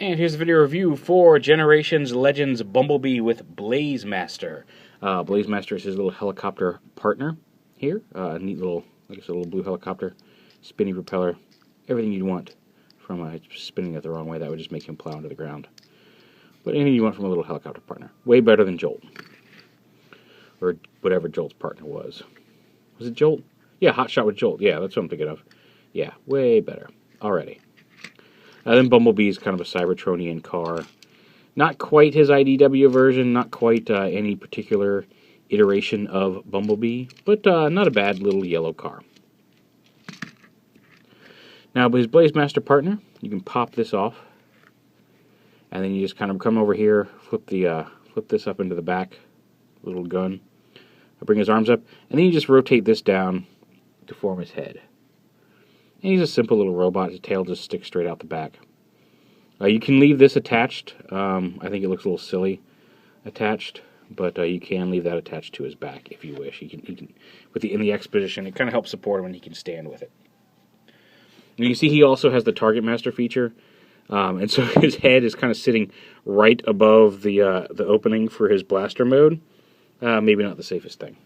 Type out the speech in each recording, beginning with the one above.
And here's a video review for Generations Legends Bumblebee with Blazemaster. Blazemaster is his little helicopter partner here. Neat little, like I said, little blue helicopter, spinny propeller, everything you'd want from spinning it the wrong way. That would just make him plow into the ground. But anything you want from a little helicopter partner. Way better than Jolt. Or whatever Jolt's partner was. Was it Jolt? Yeah, Hot Shot with Jolt. Yeah, that's what I'm thinking of. Yeah, way better. Already. Then Bumblebee's kind of a Cybertronian car. Not quite his IDW version, not quite any particular iteration of Bumblebee, but not a bad little yellow car. Now, with his Blazemaster partner, you can pop this off, and then you just kind of come over here, flip this up into the back, little gun, bring his arms up, and then you just rotate this down to form his head. And he's a simple little robot. His tail just sticks straight out the back. You can leave this attached. I think it looks a little silly attached, but you can leave that attached to his back if you wish. He can in the X position. It kind of helps support him when he can stand with it. And you see he also has the targetmaster feature, and so his head is kind of sitting right above the opening for his blaster mode. Maybe not the safest thing,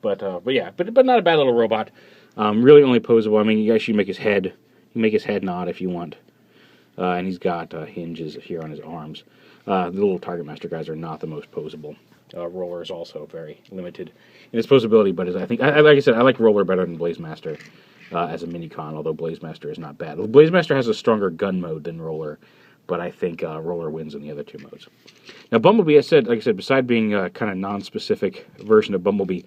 but yeah, but not a bad little robot. Really only posable. I mean, you guys should make his head. You can make his head nod if you want. And he's got hinges here on his arms. The little targetmaster guys are not the most posable. Roller is also very limited in its posability, but like I said, I like Roller better than Blazemaster as a mini-con, although Blazemaster is not bad. Blazemaster has a stronger gun mode than Roller, but I think Roller wins in the other two modes. Now, Bumblebee, like I said, besides being a kind of non-specific version of Bumblebee,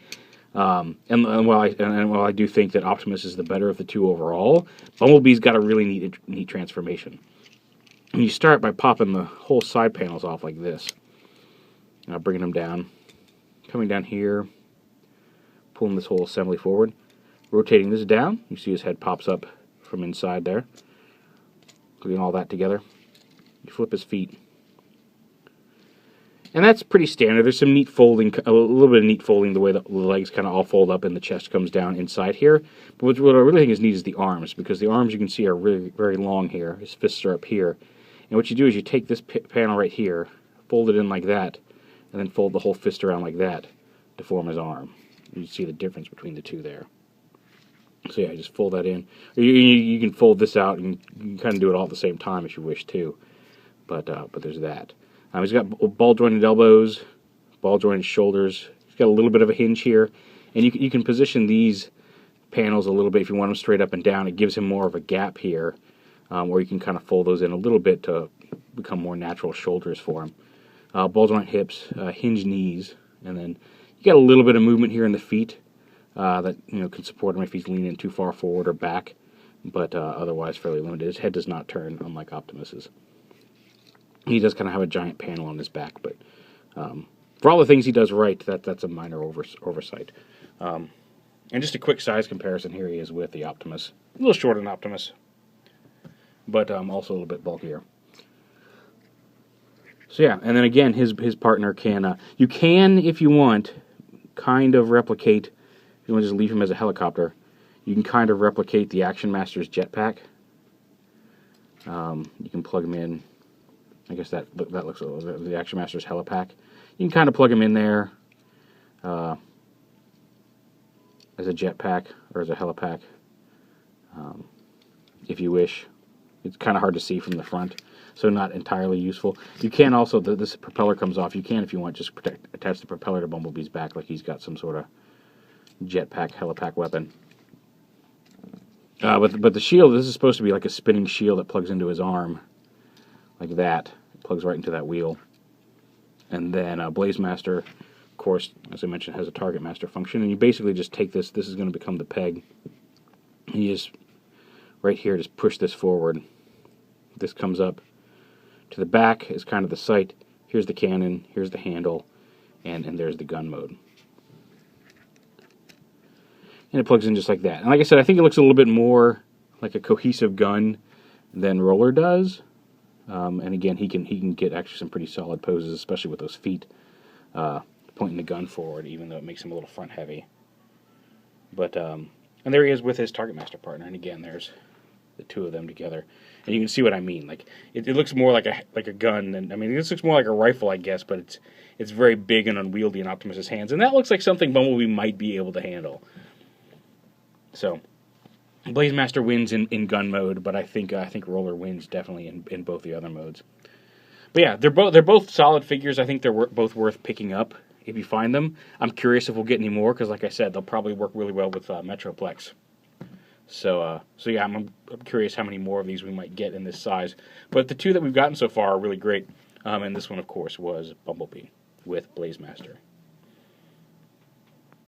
and while I do think that Optimus is the better of the two overall, Bumblebee's got a really neat transformation. And you start by popping the whole side panels off like this. Bringing them down. Coming down here. Pulling this whole assembly forward. Rotating this down. You see his head pops up from inside there. Putting all that together. You flip his feet. And that's pretty standard. There's some neat folding, a little bit of neat folding, the way the legs kind of all fold up and the chest comes down inside here. But what I really think is neat is the arms, because the arms you can see are really very long here. His fists are up here. And what you do is you take this panel right here, fold it in like that, and then fold the whole fist around like that to form his arm. You see the difference between the two there. So yeah, just fold that in. You can fold this out, and you can kind of do it all at the same time if you wish too. But there's that. He's got ball-jointed elbows, ball-jointed shoulders. He's got a little bit of a hinge here. And you can position these panels a little bit if you want them straight up and down. It gives him more of a gap here, where you can kind of fold those in a little bit to become more natural shoulders for him. Ball-joint hips, hinge knees, and then you got a little bit of movement here in the feet that can support him if he's leaning too far forward or back, but otherwise fairly limited. His head does not turn, unlike Optimus's. He does kind of have a giant panel on his back, but for all the things he does right, that's a minor oversight. And just a quick size comparison, here he is with the Optimus. A little shorter than Optimus, but also a little bit bulkier. So yeah, and then again, his partner can, you can, if you want, kind of replicate, if you want to just leave him as a helicopter, you can kind of replicate the Action Master's jetpack. You can plug him in. I guess that looks a little, the Action Master's helipack. You can kind of plug him in there as a jetpack or as a helipack, if you wish. It's kind of hard to see from the front, so not entirely useful. You can also, this propeller comes off. You can, if you want, just attach the propeller to Bumblebee's back like he's got some sort of jetpack, helipack weapon. But the shield, this is supposed to be like a spinning shield that plugs into his arm. Like that. It plugs right into that wheel. And then Blazemaster, of course, as I mentioned, has a targetmaster function. And you basically just take this is going to become the peg. And you just, right here, just push this forward. This comes up to the back is kind of the sight. Here's the cannon, here's the handle, and there's the gun mode. And it plugs in just like that. And like I said, I think it looks a little bit more like a cohesive gun than Roller does. And again, he can get actually some pretty solid poses, especially with those feet pointing the gun forward, even though it makes him a little front heavy. But and there he is with his targetmaster partner. And again, there's the two of them together, and you can see what I mean. Like it looks more like a gun than, I mean, this looks more like a rifle, I guess, but it's very big and unwieldy in Optimus's hands, and that looks like something Bumblebee might be able to handle. So Blazemaster wins in gun mode, but I think Roller wins definitely in both the other modes. But yeah, they're both solid figures. I think they're both worth picking up if you find them. I'm curious if we'll get any more, because like I said, they'll probably work really well with Metroplex. So yeah, I'm curious how many more of these we might get in this size. But the two that we've gotten so far are really great. And this one, of course, was Bumblebee with Blazemaster.